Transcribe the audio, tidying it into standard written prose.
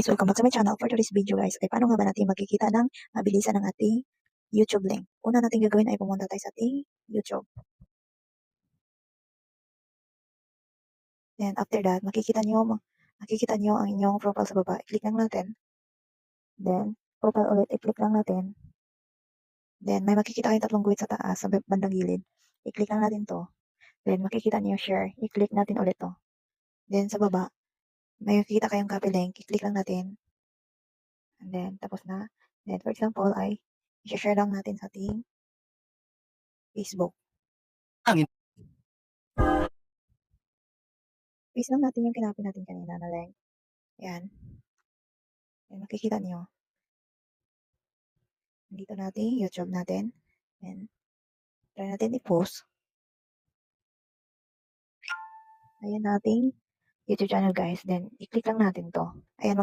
Guys, welcome back sa my channel. For today's video guys, ay paano nga ba natin magkikita ng mabilisan ng ating YouTube link? Una natin gagawin ay pumunta tayo sa ating YouTube. Then after that, makikita nyo ang inyong profile sa baba. I-click lang natin. Then, profile ulit, i-click lang natin. Then, may makikita kayong tatlong guhit sa taas, sa bandang gilid. I-click lang natin to. Then, makikita nyo share. I-click natin ulit to. Then, sa baba, may makikita kayong copy link. I-click lang natin. And then, tapos na. Then, for example, ay i-share lang natin sa ating Facebook. Paste lang natin yung kinopy natin kanina na link. Ayan. Ayan, makikita nyo. Dito natin, YouTube natin. Ayan. Try natin i-post. Ayan natin YouTube channel guys. Then, i-click lang natin to. Ayan,